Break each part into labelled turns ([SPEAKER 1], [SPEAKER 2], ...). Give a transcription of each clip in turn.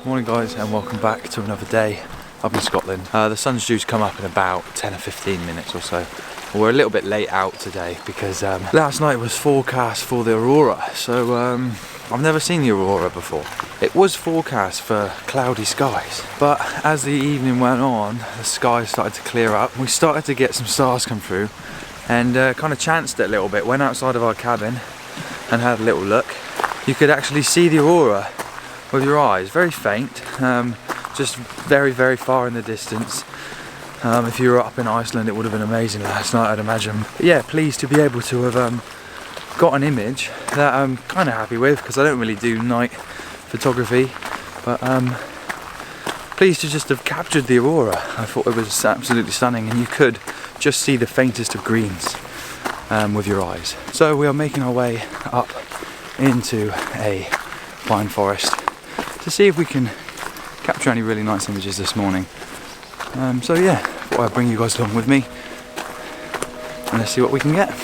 [SPEAKER 1] Morning guys, and welcome back to another day up in Scotland. The sun's due to come up in about 10 or 15 minutes or so. We're a little bit late out today because last night was forecast for the aurora, so I've never seen the aurora before. It was forecast for cloudy skies, but as the evening went on, the skies started to clear up. We started to get some stars come through and kind of chanced it a little bit. Went outside of our cabin and had a little look. You could actually see the aurora with your eyes, very faint, just very, very far in the distance. If you were up in Iceland, it would have been amazing last night, I'd imagine. But yeah, pleased to be able to have got an image that I'm kind of happy with, because I don't really do night photography, but pleased to just have captured the aurora. I thought it was absolutely stunning, and you could just see the faintest of greens with your eyes. So we are making our way up into a pine forest to see if we can capture any really nice images this morning. So yeah, thought I'd bring you guys along with me and let's see what we can get.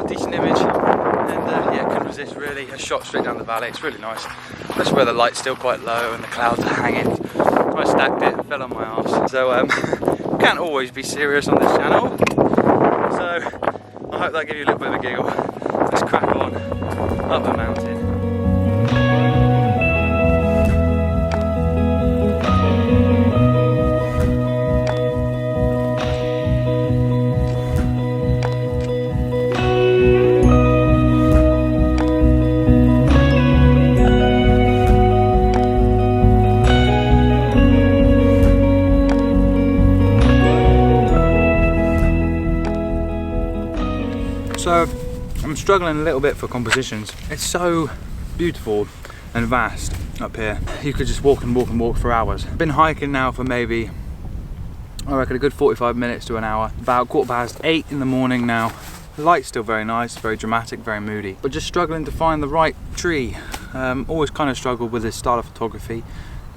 [SPEAKER 1] Decent image, and yeah, couldn't resist really. A shot straight down the valley. It's really nice, especially where the light's still quite low and the clouds are hanging. I stacked it, fell on my arse. So can't always be serious on this channel, so I hope that gave you a little bit of a giggle. Let's crack on up the mountain. So I'm struggling a little bit for compositions. It's so beautiful and vast up here. You could just walk and walk and walk for hours. I've been hiking now for maybe, I reckon, a good 45 minutes to an hour. About 8:15 in the morning now. The light's still very nice, very dramatic, very moody, but just struggling to find the right tree. Always kind of struggled with this style of photography.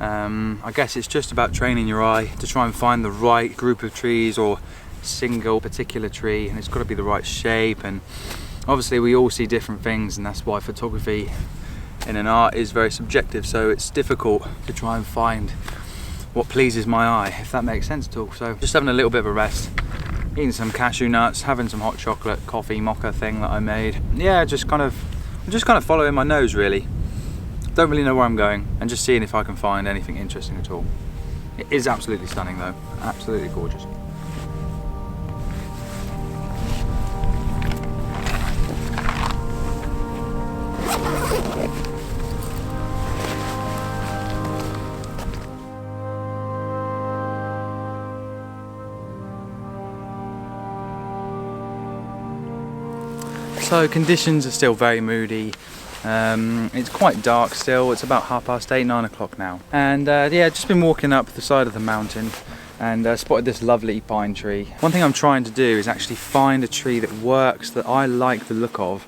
[SPEAKER 1] I guess it's just about training your eye to try and find the right group of trees or single particular tree, and it's got to be the right shape, and obviously we all see different things, and that's why photography in an art is very subjective, so it's difficult to try and find what pleases my eye, if that makes sense at all. So just having a little bit of a rest, eating some cashew nuts, having some hot chocolate coffee mocha thing that I made. Yeah, just kind of following my nose really. Don't really know where I'm going, and just seeing if I can find anything interesting at all. It is absolutely stunning though, absolutely gorgeous. So conditions are still very moody. It's quite dark still. It's about 8:30, 9 o'clock now. And yeah, just been walking up the side of the mountain and spotted this lovely pine tree. One thing I'm trying to do is actually find a tree that works, that I like the look of,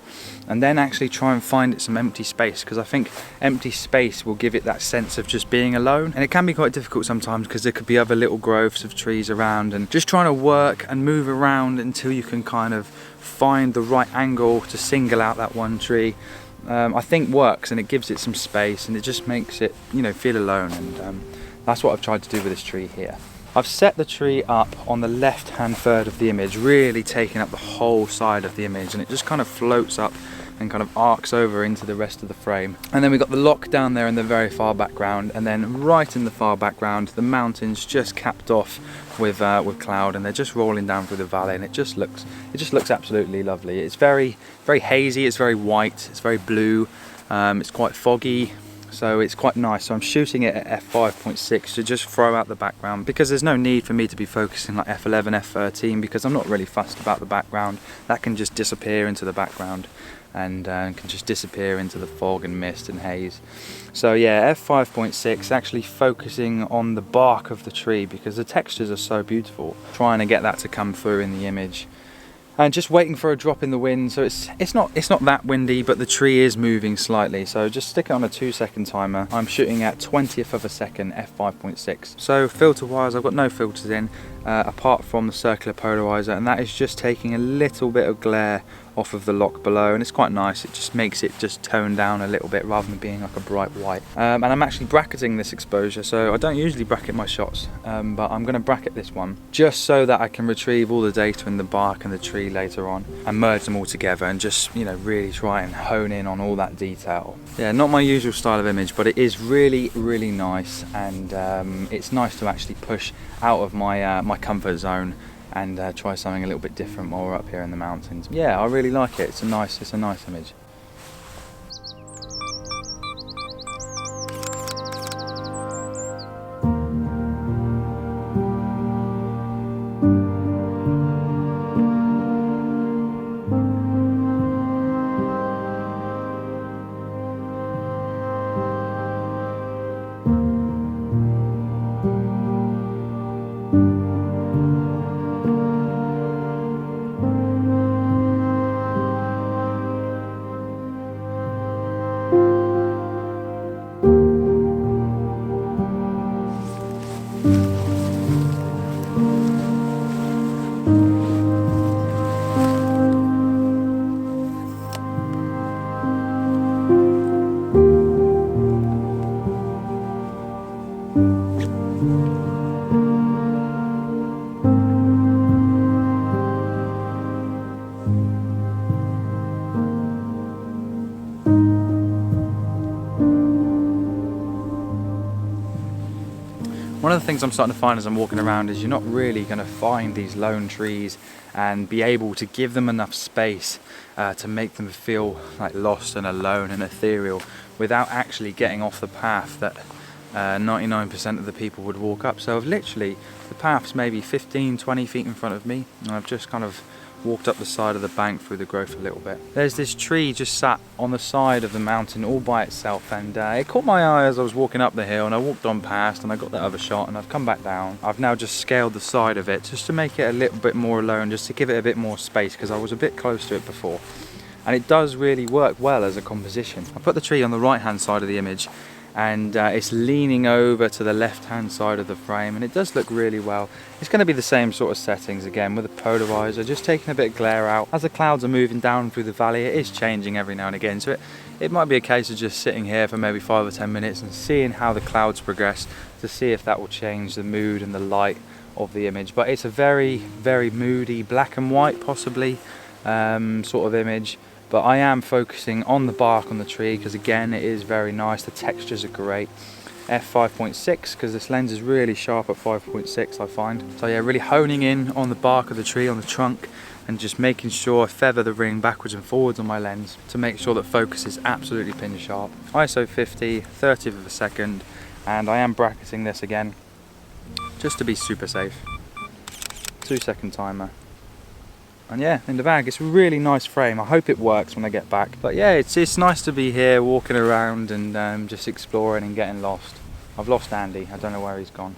[SPEAKER 1] and then actually try and find it some empty space, because I think empty space will give it that sense of just being alone. And it can be quite difficult sometimes because there could be other little growths of trees around, and just trying to work and move around until you can kind of find the right angle to single out that one tree, I think works, and it gives it some space and it just makes it, you know, feel alone. And that's what I've tried to do with this tree here. I've set the tree up on the left hand third of the image, really taking up the whole side of the image, and it just kind of floats up and kind of arcs over into the rest of the frame. And then we've got the lock down there in the very far background, and then right in the far background the mountains just capped off with cloud, and they're just rolling down through the valley, and it just looks absolutely lovely. It's very hazy, it's very white, it's very blue, it's quite foggy. So it's quite nice. So I'm shooting it at f5.6 to just throw out the background, because there's no need for me to be focusing like f11, f13, because I'm not really fussed about the background. That can just disappear into the background, and can just disappear into the fog and mist and haze. So yeah, f5.6, actually focusing on the bark of the tree, because the textures are so beautiful. Trying to get that to come through in the image. And just waiting for a drop in the wind. So it's not that windy, but the tree is moving slightly. So just stick it on a 2-second timer. I'm shooting at 20th of a second, f5.6. So filter wise, I've got no filters in, apart from the circular polarizer, and that is just taking a little bit of glare off of the lock below, and it's quite nice. It just makes it just tone down a little bit rather than being like a bright white. And I'm actually bracketing this exposure, so I don't usually bracket my shots, but I'm going to bracket this one just so that I can retrieve all the data in the bark and the tree later on and merge them all together and just, you know, really try and hone in on all that detail. Yeah, not my usual style of image, but it is really nice, and it's nice to actually push out of my my comfort zone and try something a little bit different while we're up here in the mountains. Yeah, I really like it. It's a nice image. One of the things I'm starting to find as I'm walking around is you're not really going to find these lone trees and be able to give them enough space to make them feel like lost and alone and ethereal without actually getting off the path that 99% of the people would walk up. So I've literally, the path's maybe 15-20 feet in front of me, and I've just kind of walked up the side of the bank through the growth a little bit. There's this tree just sat on the side of the mountain all by itself, and it caught my eye as I was walking up the hill, and I walked on past and I got that other shot, and I've come back down. I've now just scaled the side of it just to make it a little bit more alone, just to give it a bit more space, because I was a bit close to it before. And it does really work well as a composition. I put the tree on the right hand side of the image, and it's leaning over to the left hand side of the frame, and it does look really well. It's going to be the same sort of settings again with a polarizer, just taking a bit of glare out. As the clouds are moving down through the valley, it is changing every now and again, so it might be a case of just sitting here for maybe 5 or 10 minutes and seeing how the clouds progress to see if that will change the mood and the light of the image. But it's a very moody, black and white possibly sort of image. But I am focusing on the bark on the tree because again it is very nice, the textures are great. f5.6 because this lens is really sharp at 5.6 I find. So yeah, really honing in on the bark of the tree, on the trunk, and just making sure I feather the ring backwards and forwards on my lens to make sure that focus is absolutely pin sharp. ISO 50, 30th of a second, and I am bracketing this again just to be super safe. 2-second timer. And yeah, in the bag. It's a really nice frame. I hope it works when I get back. But yeah, it's nice to be here walking around and just exploring and getting lost. I've lost Andy. I don't know where he's gone.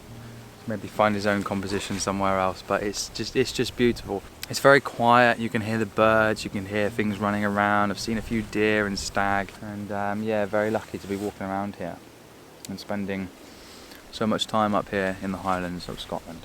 [SPEAKER 1] Maybe find his own composition somewhere else, but it's just beautiful. It's very quiet. You can hear the birds, you can hear things running around. I've seen a few deer and stag, and yeah, very lucky to be walking around here and spending so much time up here in the Highlands of Scotland.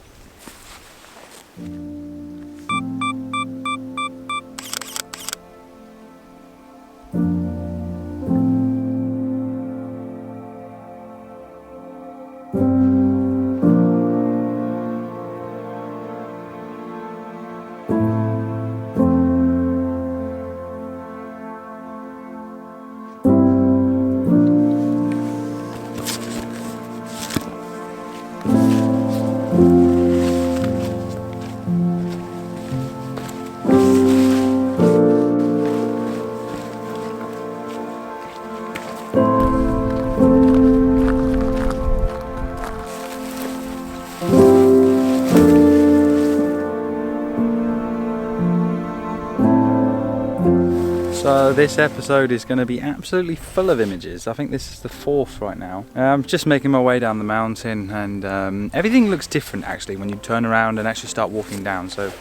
[SPEAKER 1] So this episode is going to be absolutely full of images. I think this is the 4th right now. I'm just making my way down the mountain, and everything looks different actually when you turn around and actually start walking down. So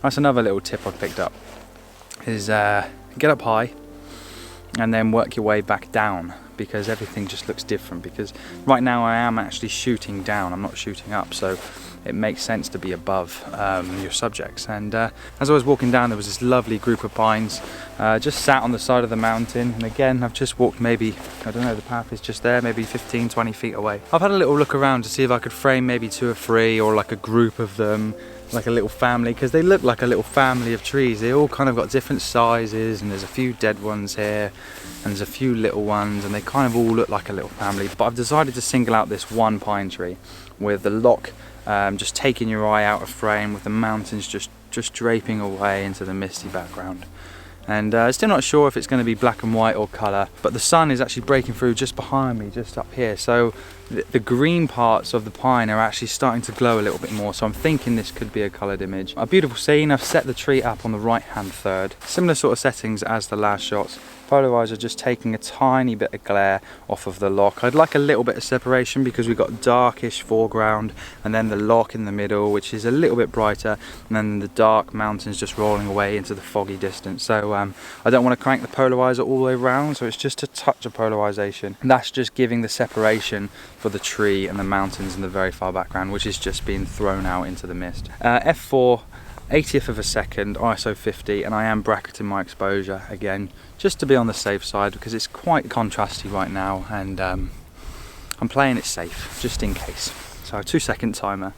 [SPEAKER 1] that's another little tip I've picked up, is get up high and then work your way back down, because everything just looks different. Because right now I am actually shooting down, I'm not shooting up, so it makes sense to be above your subjects. And as I was walking down, there was this lovely group of pines just sat on the side of the mountain. And again, I've just walked maybe, I don't know, the path is just there, maybe 15-20 feet away. I've had a little look around to see if I could frame maybe 2 or 3, or like a group of them, like a little family, because they look like a little family of trees. They all kind of got different sizes, and there's a few dead ones here and there's a few little ones, and they kind of all look like a little family. But I've decided to single out this one pine tree with the lock just taking your eye out of frame, with the mountains just draping away into the misty background. And still not sure if it's going to be black and white or colour, but the sun is actually breaking through just behind me, just up here. So the green parts of the pine are actually starting to glow a little bit more. So I'm thinking this could be a coloured image. A beautiful scene. I've set the tree up on the right hand third. Similar sort of settings as the last shots. Polarizer just taking a tiny bit of glare off of the lock. I'd like a little bit of separation because we've got darkish foreground, and then the lock in the middle, which is a little bit brighter, and then the dark mountains just rolling away into the foggy distance. So I don't want to crank the polarizer all the way around, so it's just a touch of polarization, and that's just giving the separation for the tree and the mountains in the very far background, which is just being thrown out into the mist. F4, 80th of a second, ISO 50, and I am bracketing my exposure again, just to be on the safe side, because it's quite contrasty right now, and I'm playing it safe, just in case. So 2-second timer.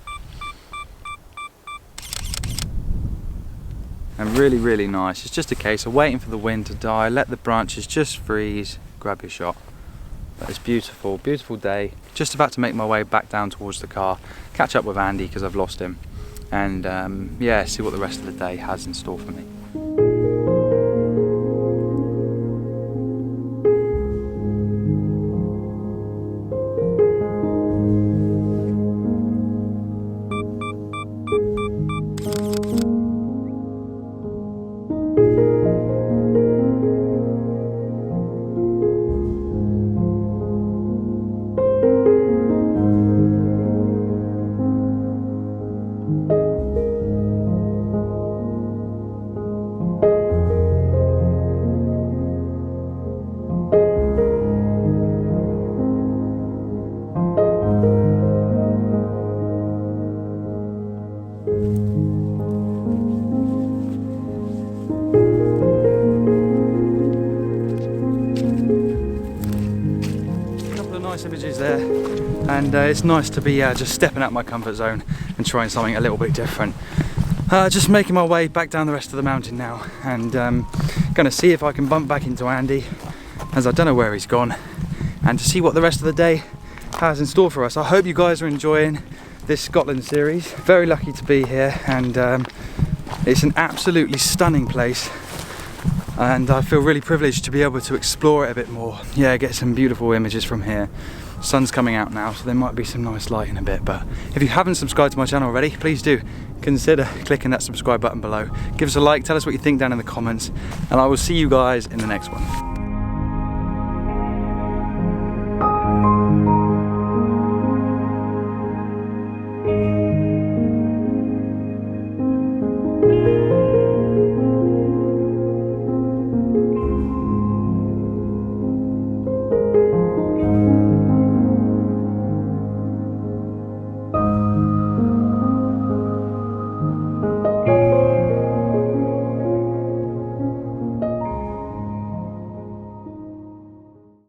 [SPEAKER 1] And really, really nice. It's just a case of waiting for the wind to die, let the branches just freeze, grab your shot. But it's beautiful, beautiful day. Just about to make my way back down towards the car, catch up with Andy because I've lost him, and yeah, see what the rest of the day has in store for me. Images there, and it's nice to be just stepping out my comfort zone and trying something a little bit different. Just making my way back down the rest of the mountain now, and gonna see if I can bump back into Andy, as I don't know where he's gone, and to see what the rest of the day has in store for us. I hope you guys are enjoying this Scotland series. Very lucky to be here, and it's an absolutely stunning place, and I feel really privileged to be able to explore it a bit more. Yeah, get some beautiful images from here. Sun's coming out now, so there might be some nice light in a bit, but if you haven't subscribed to my channel already, please do, consider clicking that subscribe button below. Give us a like, tell us what you think down in the comments, and I will see you guys in the next one.